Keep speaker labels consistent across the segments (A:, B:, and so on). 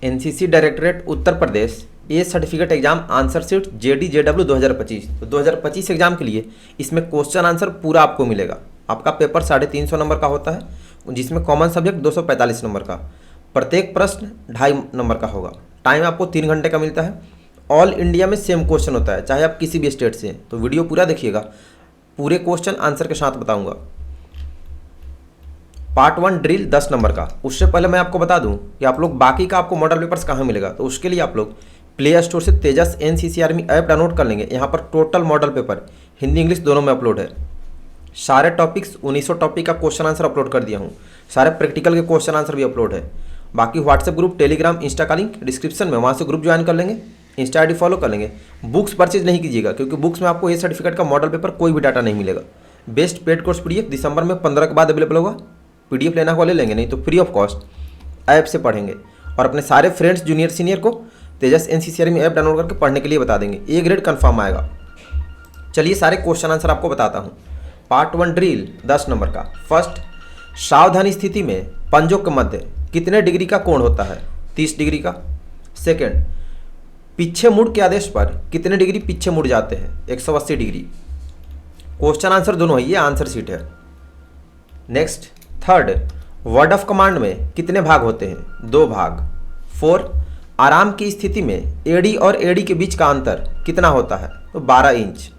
A: NCC directorate Uttar Pradesh A certificate exam answer sheet JD/JW 2025। तो 2025 exam के लिए इसमें क्वेश्चन आंसर पूरा आपको मिलेगा। आपका पेपर 350 नंबर का होता है, जिसमें कॉमन सब्जेक्ट 245 नंबर का, प्रत्येक प्रश्न 2.5 नंबर का होगा। टाइम आपको 3 घंटे का मिलता है। ऑल इंडिया में सेम क्वेश्चन होता है, चाहे आप किसी भी स्टेट से हैं। तो वीडियो पूरा देखिएगा, पूरे क्वेश्चन आंसर के साथ बताऊंगा। पार्ट 1 ड्रिल 10 नंबर का। उससे पहले मैं आपको बता दूं कि आप लोग बाकी का आपको मॉडल पेपर्स कहाँ मिलेगा। तो उसके लिए आप लोग प्ले स्टोर से तेजस NCC आर्मी ऐप डाउनलोड कर लेंगे। यहाँ पर total model paper Hindi English दोनों में अपलोड है। सारे टॉपिक्स 1900 टॉपिक का क्वेश्चन आंसर अपलोड कर दिया हूँ। सारे प्रैक्टिकल के क्वेश्चन आंसर भी अपलोड है। बाकी व्हाट्सएप ग्रुप, टेलीग्राम, इंस्टा का लिंक डिस्क्रिप्शन में, वहाँ से ग्रुप ज्वाइन कर लेंगे, इंस्टा ID फॉलो कर लेंगे। बुक्स परचेज नहीं कीजिएगा, क्योंकि बुक्स में आपको ए सर्टिफिकेट का मॉडल पेपर कोई भी डाटा नहीं मिलेगा। बेस्ट पेड कोर्स PDF दिसंबर में 15 के बाद अवेलेबल होगा। PDF लेना हुआ ले लेंगे, नहीं तो फ्री ऑफ कॉस्ट ऐप से पढ़ेंगे। और अपने सारे फ्रेंड्स जूनियर सीनियर को तेजस NCC आर्मी ऐप डाउनलोड करके पढ़ने के लिए बता देंगे। A ग्रेड कन्फर्म आएगा। चलिए सारे क्वेश्चन आंसर आपको बताता हूँ। पार्ट 1 ड्रिल 10 नंबर का। फर्स्ट, सावधानी स्थिति में पंजों के मध्य कितने डिग्री का कोण होता है? 30 डिग्री का। सेकेंड, पीछे मुड़ के आदेश पर कितने डिग्री पीछे मुड़ जाते हैं? 180 डिग्री। क्वेश्चन आंसर दोनों है, ये आंसर शीट है। Next, third, word of command में कितने भाग होते हैं? 2 भाग। 4, आराम की स्थिति में AD और AD के बीच का अंतर कितना होता है? तो 12 इंच।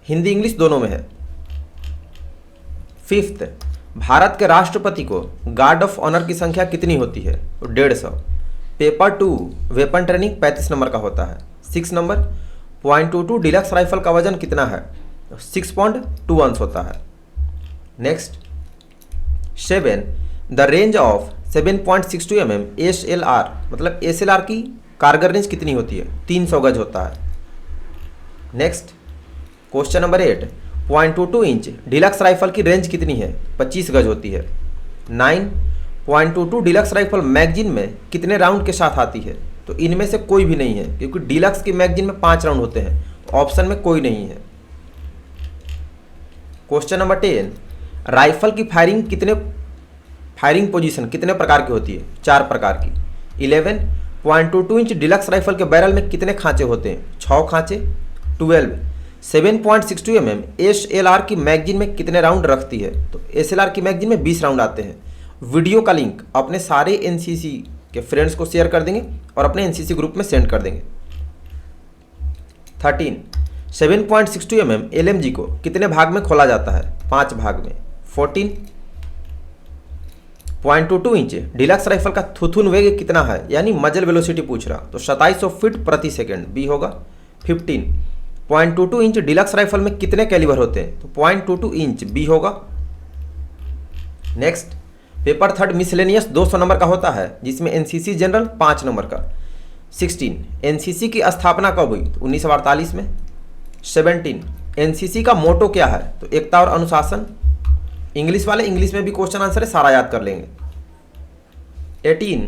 A: हिंदी इंग्लिश दोनों में है। फिफ्थ, भारत के राष्ट्रपति को गार्ड ऑफ ऑनर की संख्या कितनी होती है? तो 150। पेपर 2 वेपन ट्रेनिंग 35 नंबर का होता है। 6 नंबर, .22 डिलक्स राइफल का वजन कितना है? 6.2 अंश होता है। Next, 7, the range of 7.62 mm SLR, मतलब SLR की कारगर रेंज कितनी होती है? 300 गज होता है। Next, question number 8, .22 inch deluxe rifle की रेंज कितनी है? 25 गज होती है। 9, .22 डिलक्स राइफल मैगजीन में कितने राउंड के साथ आती है? तो इनमें से कोई भी नहीं है, क्योंकि डिलक्स की मैगजीन में 5 राउंड होते हैं, तो ऑप्शन में कोई नहीं है। क्वेश्चन नंबर 10, राइफल की फायरिंग पोजीशन कितने प्रकार की होती है? 4 प्रकार की। 11, .22 इंच डिलक्स राइफल के बैरल में कितने खांचे होते हैं? 6 खांचे। 12, 7.62 mm SLR की मैगजीन में कितने राउंड रखती है? तो SLR की मैगजीन में 20 राउंड आते हैं। वीडियो का लिंक अपने सारे NCC के फ्रेंड्स को शेयर कर देंगे और अपने NCC ग्रुप में सेंड कर देंगे। 13, 7.62 mm LMG को कितने भाग में खोला जाता है? 5 भाग में। 14, .22 इंच डिलक्स राइफल का थुथुन वेग कितना है, यानी मजल वेलोसिटी पूछ रहा, तो 2700 फीट प्रति सेकेंड, बी होगा। 15, .22 इंच डिलक्स राइफल में कितने कैलिबर होते हैं? तो .22 इंच, बी होगा। नेक्स्ट, पेपर 3 मिसलेनियस 200 नंबर का होता है, जिसमें NCC जनरल 5 नंबर का। 16, NCC की स्थापना कब हुई? तो 1948 में। 17, NCC का मोटो क्या है? तो एकता और अनुशासन। इंग्लिश वाले इंग्लिश में भी क्वेश्चन आंसर है, सारा याद कर लेंगे। 18,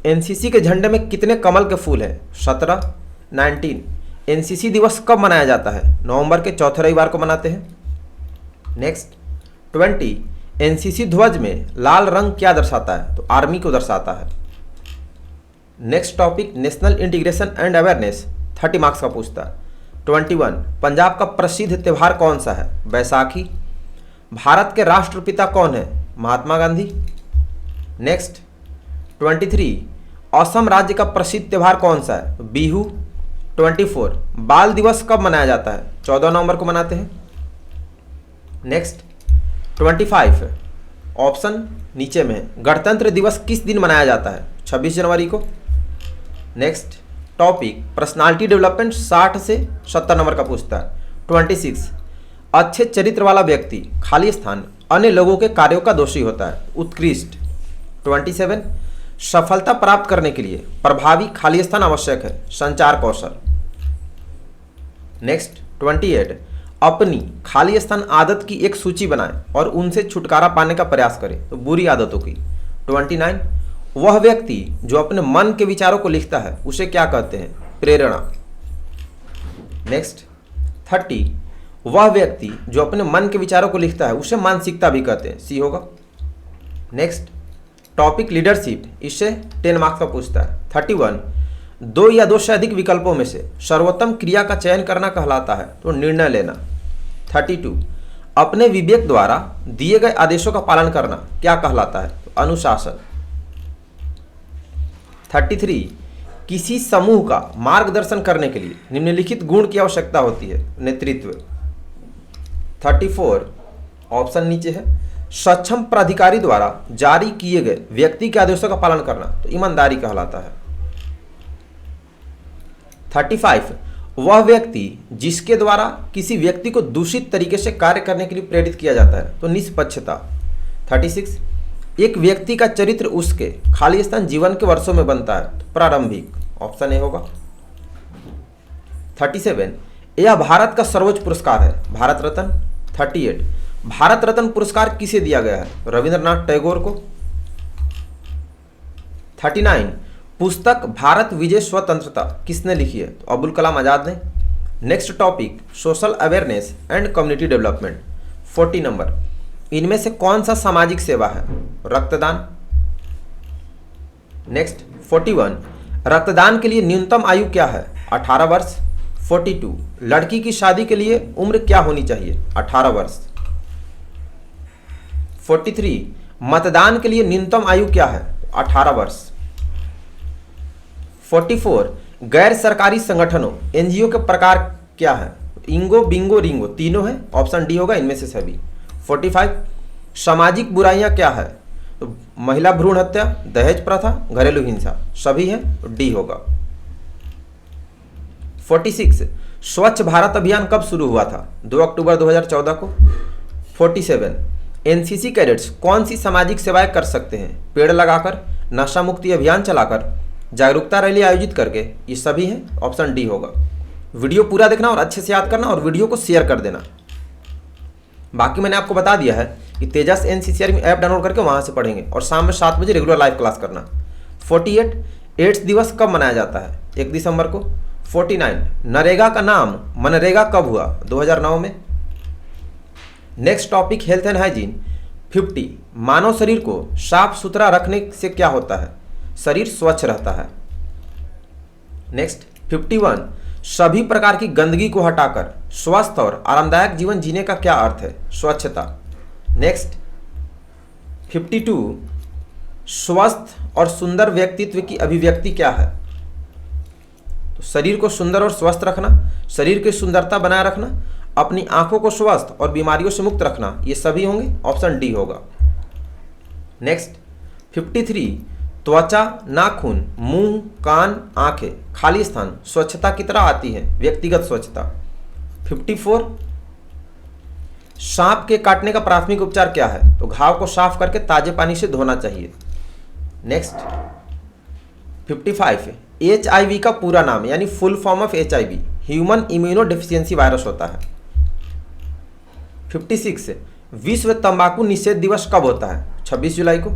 A: NCC के झंडे में कितने कमल के फूल हैं? 17। 19, NCC दिवस कब मनाया जाता है? नवंबर के चौथे रविवार को मनाते हैं। नेक्स्ट, 20, NCC ध्वज में लाल रंग क्या दर्शाता है? तो आर्मी को दर्शाता है। Next topic, national integration and awareness 30 marks का पूछता है। 21, पंजाब का प्रसिद्ध त्यौहार कौन सा है? बैसाखी। भारत के राष्ट्रपिता कौन है? महात्मा गांधी। नेक्स्ट, 23, असम राज्य का प्रसिद्ध त्यौहार कौन सा है? बिहू। 24, बाल दिवस कब मनाया जाता है? 14 नवंबर को मनाते हैं। नेक्स्ट, 25, ऑप्शन नीचे में है, गणतंत्र दिवस किस दिन मनाया जाता है? 26 जनवरी को। नेक्स्ट टॉपिक, पर्सनालिटी डेवलपमेंट 60 से 70 नंबर का पूछता है। 26, अच्छे चरित्र वाला व्यक्ति खाली स्थान अन्य लोगों के कार्यों का दोषी होता है, उत्कृष्ट। 27, सफलता प्राप्त करने के लिए प्रभावी खाली स्थान आवश्यक है, संचार कौशल। नेक्स्ट 28, अपनी खाली स्थान आदत की एक सूची बनाएं और उनसे छुटकारा पाने का प्रयास करें, तो बुरी आदतों की। 29, वह व्यक्ति जो अपने मन के विचारों को लिखता है उसे क्या कहते हैं? प्रेरणा। नेक्स्ट 30, वह व्यक्ति जो अपने मन के विचारों को लिखता है उसे मानसिकता भी कहते हैं, सी होगा। नेक्स्ट टॉपिक लीडरशिप, इससे 10 मार्क्स का पूछता है। 31 दो या दो से अधिक विकल्पों में से सर्वोत्तम क्रिया का चयन करना कहलाता है, तो निर्णय लेना। 32 अपने विवेक द्वारा दिए गए आदेशों का पालन करना क्या कहलाता है, तो अनुशासन। 33 किसी समूह का मार्गदर्शन करने के लिए निम्नलिखित गुण की आवश्यकता होती है, नेतृत्व। 34 ऑप्शन नीचे है, सक्षम प्राधिकारी द्वारा जारी किए गए व्यक्ति के आदेशों का पालन करना, तो ईमानदारी कहलाता है। 35 वह व्यक्ति जिसके द्वारा किसी व्यक्ति को दूषित तरीके से कार्य करने के लिए प्रेरित किया जाता है, तो निष्पक्षता। 36 एक व्यक्ति का चरित्र उसके खाली स्थान जीवन के वर्षों में बनता है, तो प्रारंभिक, ऑप्शन ए होगा। 37 यह भारत का सर्वोच्च पुरस्कार है, भारत रत्न। 38 भारत रत्न पुरस्कार किसे दिया गया है, रविंद्रनाथ टैगोर को। 39 पुस्तक भारत विजय स्वतंत्रता किसने लिखी है, तो अब्दुल कलाम आजाद ने। Next topic social awareness and community development. 40 number इनमें से कौन सा सामाजिक सेवा है, रक्तदान। नेक्स्ट 41 रक्तदान के लिए न्यूनतम आयु क्या है, 18 वर्ष। 42 लड़की की शादी के लिए उम्र क्या होनी चाहिए, 18 वर्ष। 43 मतदान के लिए न्यूनतम आयु क्या है, 18 वर्ष। 44 गैर सरकारी संगठनों एनजीओ के प्रकार क्या है, इंगो बिंगो रिंगो तीनों है, ऑप्शन डी होगा इनमें से सभी। 45 सामाजिक बुराइयां क्या है, तो महिला भ्रूण हत्या, दहेज प्रथा, घरेलू हिंसा, सभी है, तो डी होगा। 46 स्वच्छ भारत अभियान कब शुरू हुआ था, 2 अक्टूबर 2014 को। 47 एनसीसी कैडेट्स कौन सी सामाजिक सेवाएं कर सकते हैं, पेड़ लगाकर, नशा मुक्ति अभियान चलाकर, जागरूकता रैली आयोजित करके, ये सभी हैं, ऑप्शन डी होगा। वीडियो पूरा देखना और अच्छे से याद करना और वीडियो को शेयर कर देना। बाकी मैंने आपको बता दिया है कि तेजस एनसीसीआरटी ऐप डाउनलोड करके वहाँ से पढ़ेंगे और शाम में 7 बजे रेगुलर लाइव क्लास करना। 48 एड्स दिवस कब मनाया जाता है, 1 दिसंबर को। 49 नरेगा का नाम मनरेगा कब हुआ, 2009 में। Next topic health and hygiene. 50 मानव शरीर को साफ सुथरा रखने से क्या होता है, शरीर स्वच्छ रहता है। नेक्स्ट 51 सभी प्रकार की गंदगी को हटाकर स्वस्थ और आरामदायक जीवन जीने का क्या अर्थ है, स्वच्छता। नेक्स्ट 52 स्वस्थ और सुंदर व्यक्तित्व की अभिव्यक्ति क्या है, तो शरीर को सुंदर और स्वस्थ रखना, शरीर की सुंदरता बनाए रखना, अपनी आंखों को स्वस्थ और बीमारियों से मुक्त रखना, ये सभी होंगे, ऑप्शन डी होगा। नेक्स्ट 53 त्वचा, नाखून, मुंह, कान, आंखें, खाली स्थान स्वच्छता की तरह आती है, व्यक्तिगत स्वच्छता। 54 सांप के काटने का प्राथमिक उपचार क्या है, तो घाव को साफ करके ताजे पानी से धोना चाहिए। नेक्स्ट 55 HIV का पूरा नाम यानी full form of HIV human immuno deficiency virus होता है। 56 विश्व तंबाकू निषेध दिवस कब होता है, 26 जुलाई को।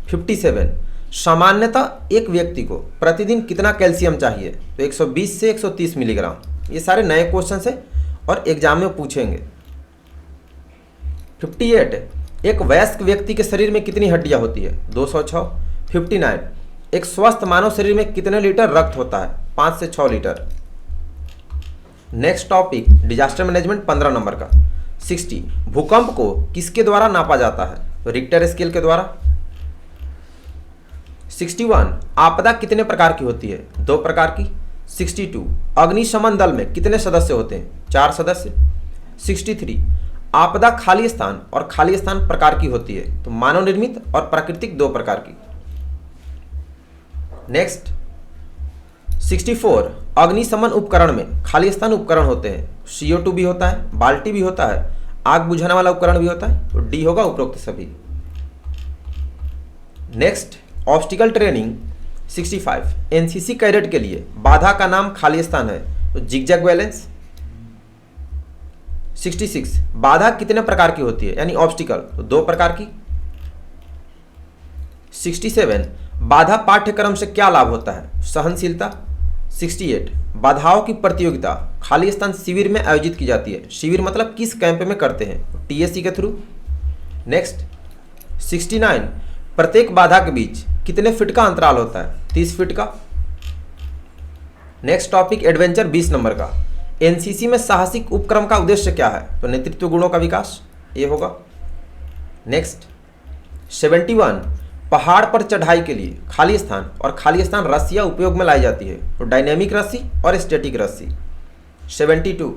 A: 57 सामान्यतः एक व्यक्ति को प्रतिदिन कितना कैल्शियम चाहिए, तो 120 से 130 मिलीग्राम। ये सारे नए क्वेश्चन है और एग्जाम में पूछेंगे। 58 एक वयस्क व्यक्ति के शरीर में कितनी हड्डियां होती है, 206। 59 एक स्वस्थ मानव शरीर में कितने लीटर रक्त होता है, 5 से 6 litre. Next topic disaster management 15 number का। 60 भूकंप को किसके द्वारा नापा जाता है, तो रिक्टर स्केल के द्वारा। 61 आपदा कितने प्रकार की होती है, 2 प्रकार की। 62 अग्निशमन दल में कितने सदस्य होते हैं, 4 सदस्य। 63 आपदा खाली स्थान और खाली स्थान प्रकार की होती है, तो मानव निर्मित और प्राकृतिक 2 प्रकार की। नेक्स्ट 64 अग्निशमन उपकरण में खाली स्थान उपकरण होते हैं, CO2 भी होता है, बाल्टी भी होता है, आग बुझाने वाला उपकरण भी होता है, तो डी होगा उपरोक्त सभी। Next obstacle training 65 NCC cadet के लिए बाधा का नाम खाली स्थान है, तो जिगजैग बैलेंस। 66 बाधा कितने प्रकार की होती है यानी ऑब्स्टिकल, तो 2 प्रकार की। 67 बाधा पाठ्यक्रम से क्या लाभ होता है, सहनशीलता। 68 बाधाओं की प्रतियोगिता खाली स्थान शिविर में आयोजित की जाती है, शिविर मतलब किस कैंप में करते हैं, TSC के थ्रू। नेक्स्ट 69 प्रत्येक बाधा के बीच कितने फीट का अंतराल होता है? 30 फीट का। नेक्स्ट टॉपिक एडवेंचर 20 नंबर का। एनसीसी में साहसिक उपक्रम का उद्देश्य क्या है? तो नेतृत्व गुणों का विकास, ये होगा। नेक्स्ट 71 पहाड़ पर चढ़ाई के लिए खाली स्थान और खाली स्थान रस्सियां उपयोग में लाई जाती है, तो डायनेमिक रस्सी और स्टैटिक रस्सी। 72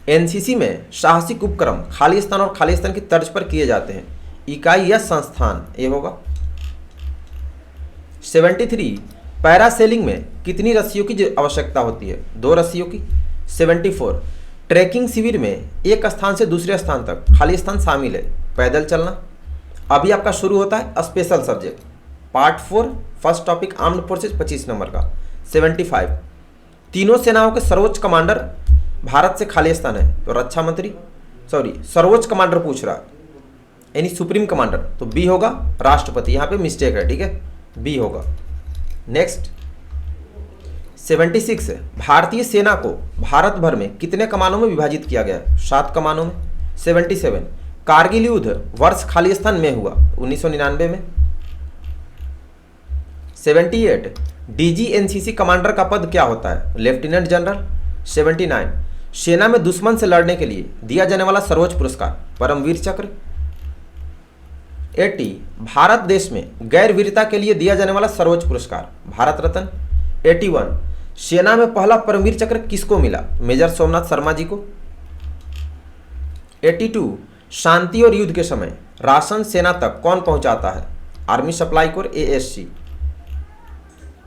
A: एनसीसी में साहसिक उपक्रम खाली स्थान और खाली स्थान की तर्ज पर किए जाते हैं, इकाई या संस्थान, ये होगा। 73 पैरासेलिंग में कितनी रस्सियों की आवश्यकता होती है? 2 रस्सियों की। 74 ट्रैकिंग शिविर में एक स्थान से दूसरे स्थान तक खाली स्थान शामिल है, पैदल चलना। अभी आपका शुरू होता है special subject part 4 first topic armed forces 25 number का। 75 तीनों सेनाओं के सर्वोच्च कमांडर भारत से खाली स्थान है, तो रक्षा मंत्री, सर्वोच्च कमांडर पूछ रहा है, यानी सुप्रीम कमांडर, तो बी होगा राष्ट्रपति। यहाँ पे मिस्टेक है, ठीक है, बी होगा। नेक्स्ट 76 भारतीय सेना को भारत भर में कितने कमानों में विभाजित किया गया? 7 कमानों में। 77 कारगिल युद्ध वर्ष खाली स्थान में हुआ? 1999 में। 78 डीजी एनसीसी कमांडर का पद क्या होता है? Lieutenant general. 79 सेना में दुश्मन से लड़ने के लिए दिया जाने वाला सर्वोच्च पुरस्कार? परमवीर चक्र। 80 भारत देश में गैर वीरता के लिए दिया जाने वाला सर्वोच्च पुरस्कार? भारत रत्न। 81 सेना में पहला परमवीर चक्र किसको मिला? मेजर सोमनाथ शर्मा जी को। 82 शांति और युद्ध के समय राशन सेना तक कौन पहुंचाता है? Army supply core, ASC.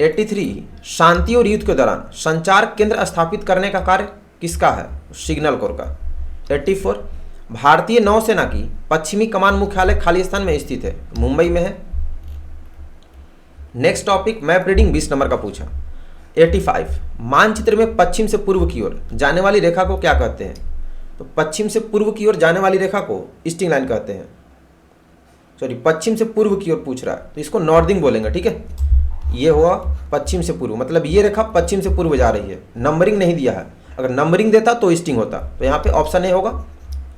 A: 83 शांति और युद्ध के दौरान संचार केंद्र स्थापित करने का कार्य किसका है? सिग्नल कोर का। 84 भारतीय नौसेना की पश्चिमी कमान मुख्यालय खाली स्थान में स्थित है? मुंबई में है। Next topic map reading 20 number का पूछा। 85 मानचित्र में पश्चिम से पूर्व की ओर जाने वाली रेखा को क्या कहते हैं? तो पश्चिम से पूर्व की ओर जाने वाली रेखा को ईस्टिंग लाइन कहते हैं। पश्चिम से पूर्व की ओर पूछ रहा है, तो इसको नॉर्दिंग बोलेंगे, ठीक है। ये हुआ पश्चिम से पूर्व, मतलब ये रेखा पश्चिम से पूर्व जा रही है, नंबरिंग नहीं दिया है। अगर नंबरिंग देता तो ईस्टिंग होता, तो यहाँ पे ऑप्शन ए होगा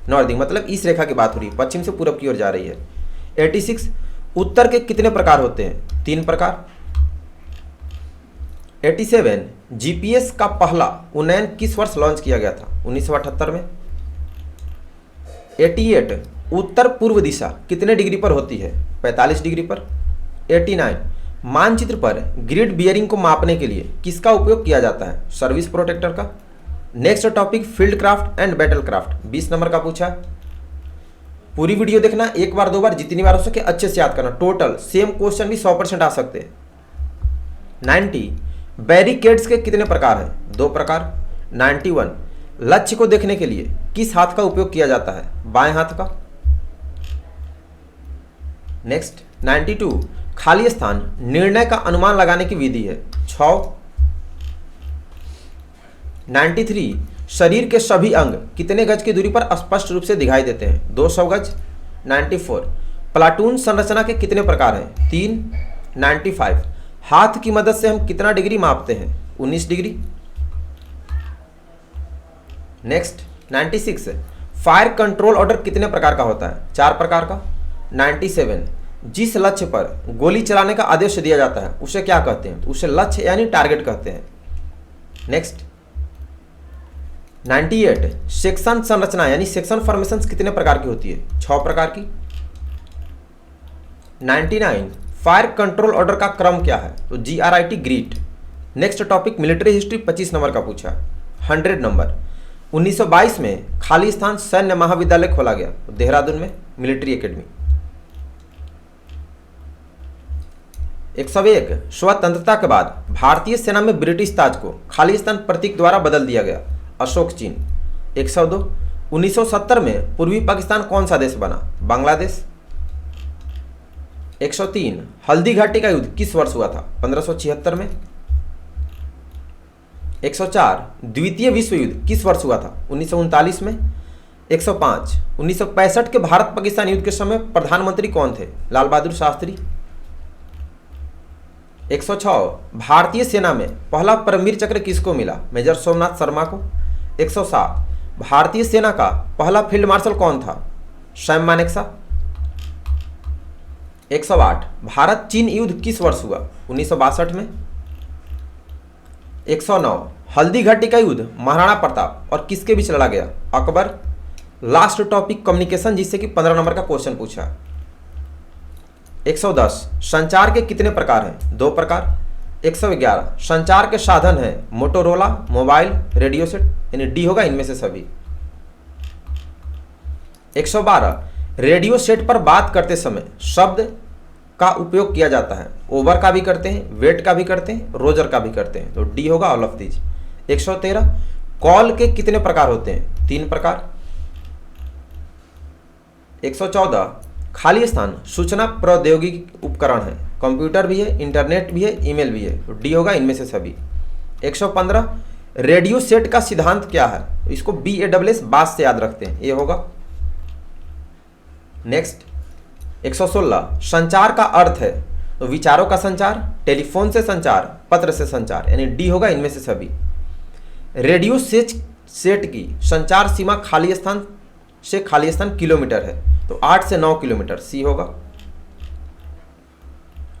A: नॉर्दिंग, मतलब इस रेखा की बात हो रही है, पश्चिम से पूर्व की ओर जा रही है। 86 उत्तर के कितने प्रकार होते हैं? 3 प्रकार। 87 जीपीएस का पहला उन्नयन किस वर्ष लॉन्च किया गया था? 1978 में। 88 उत्तर पूर्व दिशा कितने डिग्री पर होती है? 45 डिग्री पर। 89 मानचित्र पर ग्रिड बियरिंग को मापने के लिए किसका उपयोग किया जाता है? सर्विस प्रोटेक्टर का। Next topic field craft and battle craft 20 number का पूछा। पूरी वीडियो देखना, एक बार 2 बार, जितनी बार हो सके अच्छे से याद करना। टोटल सेम क्वेश्चन भी 100% आ सकते हैं। 90 बैरिकेड्स के कितने प्रकार हैं? 2 प्रकार। 91 लक्ष्य को देखने के लिए किस हाथ का उपयोग किया जाता है? बाएं हाथ का। नेक्स्ट 92 खाली स्थान निर्णय का अनुमान लगाने की विधि है? 6। 93 शरीर के सभी अंग कितने गज की दूरी पर स्पष्ट रूप से दिखाई देते हैं? 200 गज। 94 प्लाटून संरचना के कितने प्रकार हैं? 3। 95 हाथ की मदद से हम कितना डिग्री मापते हैं? 19 degree. Next 96 fire control order कितने प्रकार का होता है? 4 प्रकार का। 97 जिस लक्ष्य पर गोली चलाने का आदेश दिया जाता है उसे क्या कहते हैं? उसे लक्ष्य यानी टारगेट कहते हैं। नेक्स्ट 98 सेक्शन संरचना यानी सेक्शन फॉर्मेशन कितने प्रकार की होती है? 6 प्रकार की। 99 फायर कंट्रोल ऑर्डर का क्रम क्या है? तो GRIT greet. Next topic military history 25 number का पूछा। 100 नंबर 1922 में खाली स्थान सैन्य महाविद्यालय खोला गया, तो देहरादून में मिलिट्री एकेडमी। 101 स्वतंत्रता के बाद भारतीय सेना में ब्रिटिश ताज को खाली स्थान प्रतीक द्वारा बदल दिया गया, अशोक चिन्ह। 102 1970 में पूर्वी पाकिस्तान कौन सा देश बना? बांग्लादेश। 103 हल्दी घाटी का युद्ध किस वर्ष हुआ था? 1576 में। 104 द्वितीय विश्व युद्ध किस वर्ष हुआ था? 1939 में। 105 1965 के भारत पाकिस्तान युद्ध के समय प्रधानमंत्री कौन थे? लाल बहादुर शास्त्री। 106 भारतीय सेना में पहला परमवीर चक्र किसको मिला? मेजर सोमनाथ शर्मा को। 107 भारतीय सेना का पहला फील्ड मार्शल कौन था? सैम मानेकशॉ। 108 भारत चीन युद्ध किस वर्ष हुआ? 1962 में। 109 हल्दी घाटी का युद्ध महाराणा प्रताप और किसके बीच लड़ा गया? अकबर। लास्ट टॉपिक कम्युनिकेशन, जिससे कि 15 नंबर का क्वेश्चन पूछा। 110 संचार के कितने प्रकार हैं? 2 प्रकार। 111 संचार के साधन हैं मोटोरोला, मोबाइल, रेडियो सेट, यानी डी होगा इनमें से सभी। 112 रेडियो सेट पर बात करते समय शब्द का उपयोग किया जाता है। ओवर का भी करते हैं, वेट का भी करते हैं, रोजर का भी करते हैं, तो डी होगा ऑल ऑफ दीज। 113 कॉल के कितने प्रकार होते हैं? 3 प्रकार। 114 खाली स्थान सूचना प्रौद्योगिकी उपकरण है, कंप्यूटर भी है, इंटरनेट भी है, ईमेल भी है, तो डी होगा इनमें से सभी। 115 रेडियो सेट का सिद्धांत क्या है? इसको BASS बास से याद रखते हैं, ये होगा। नेक्स्ट 116 संचार का अर्थ है, तो विचारों का संचार, टेलीफोन से संचार, पत्र से संचार, यानी डी होगा इनमें से सभी। रेडियो सेट की संचार सीमा खाली स्थान से खाली स्थान किलोमीटर है, तो 8 से 9 किलोमीटर, सी होगा।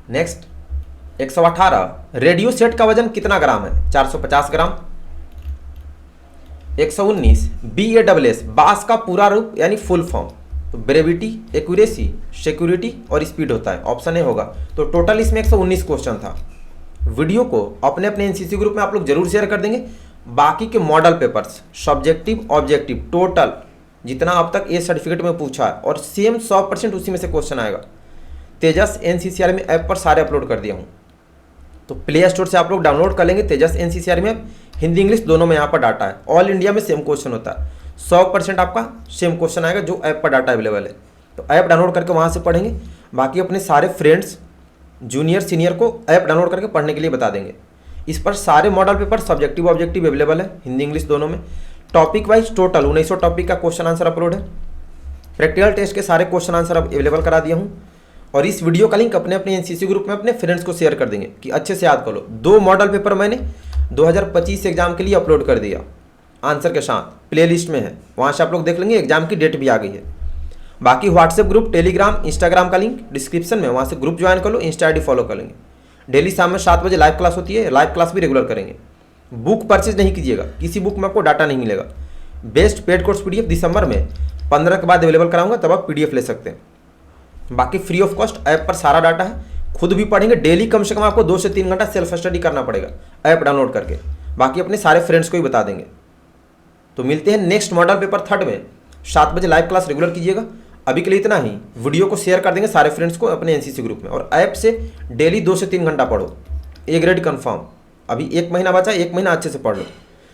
A: नेक्स्ट 118 रेडियो सेट का वजन कितना ग्राम है? 450 ग्राम। 119 BASS बास का पूरा रूप यानी फुल फॉर्म, तो ब्रेविटी, एक्यूरेसी, सिक्योरिटी और स्पीड होता है, ऑप्शन ए होगा। तो टोटल इसमें 119 क्वेश्चन था। वीडियो को अपने अपने एनसीसी ग्रुप में आप लोग जरूर शेयर कर देंगे। बाकी के model papers subjective objective total जितना अब तक ये सर्टिफिकेट में पूछा है, और सेम 100% उसी में से क्वेश्चन आएगा। तेजस NCCRM में ऐप पर सारे अपलोड कर दिया हूँ, तो प्ले स्टोर से आप लोग डाउनलोड कर लेंगे तेजस NCCRM में। हिंदी इंग्लिश दोनों में यहाँ पर डाटा है, ऑल इंडिया में सेम क्वेश्चन होता है, 100% आपका सेम क्वेश्चन आएगा जो ऐप पर डाटा अवेलेबल है। तो ऐप डाउनलोड करके वहाँ से पढ़ेंगे। बाकी अपने सारे फ्रेंड्स जूनियर सीनियर को ऐप डाउनलोड करके पढ़ने के लिए बता देंगे। इस पर सारे model paper subjective objective available है, हिंदी इंग्लिश दोनों में। टॉपिक वाइज टोटल 1900 टॉपिक का क्वेश्चन आंसर अपलोड है। प्रैक्टिकल टेस्ट के सारे क्वेश्चन आंसर अब अवेलेबल करा दिया हूँ, और इस वीडियो का लिंक अपने अपने एनसीसी ग्रुप में अपने फ्रेंड्स को शेयर कर देंगे कि अच्छे से याद कर लो। 2 मॉडल पेपर मैंने 2025 एग्जाम के लिए अपलोड कर दिया, आंसर के साथ प्ले लिस्ट में है, वहाँ से आप लोग देख लेंगे। एग्जाम की डेट भी आ गई है। बाकी व्हाट्सएप ग्रुप, टेलीग्राम, इंस्टाग्राम का लिंक डिस्क्रिप्शन में, वहाँ से ग्रुप ज्वाइन कर लो, इंस्टा ID फॉलो कर लेंगे। डेली शाम में 7 बजे लाइव क्लास होती है, लाइव क्लास भी रेगुलर करेंगे। बुक परचेज नहीं कीजिएगा, किसी बुक में आपको डाटा नहीं मिलेगा। बेस्ट पेड कोर्स PDF दिसंबर में 15 के बाद अवेलेबल कराऊंगा, तब आप PDF ले सकते हैं। बाकी फ्री ऑफ कॉस्ट ऐप पर सारा डाटा है, खुद भी पढ़ेंगे। डेली कम से कम आपको 2 से 3 घंटा सेल्फ स्टडी करना पड़ेगा ऐप डाउनलोड करके। बाकी अपने सारे फ्रेंड्स को ही बता देंगे। तो मिलते हैं नेक्स्ट मॉडल पेपर 3rd में, 7 बजे लाइव क्लास रेगुलर कीजिएगा। अभी के लिए इतना ही। वीडियो को शेयर कर देंगे सारे फ्रेंड्स को अपने एनसीसी ग्रुप में, और ऐप से डेली 2 से 3 घंटा पढ़ो, A ग्रेड कन्फर्म। अभी 1 महीना बचा, 1 महीना अच्छे से पढ़ लो।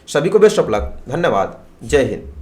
A: सभी को बेस्ट ऑफ लक, धन्यवाद, जय हिंद।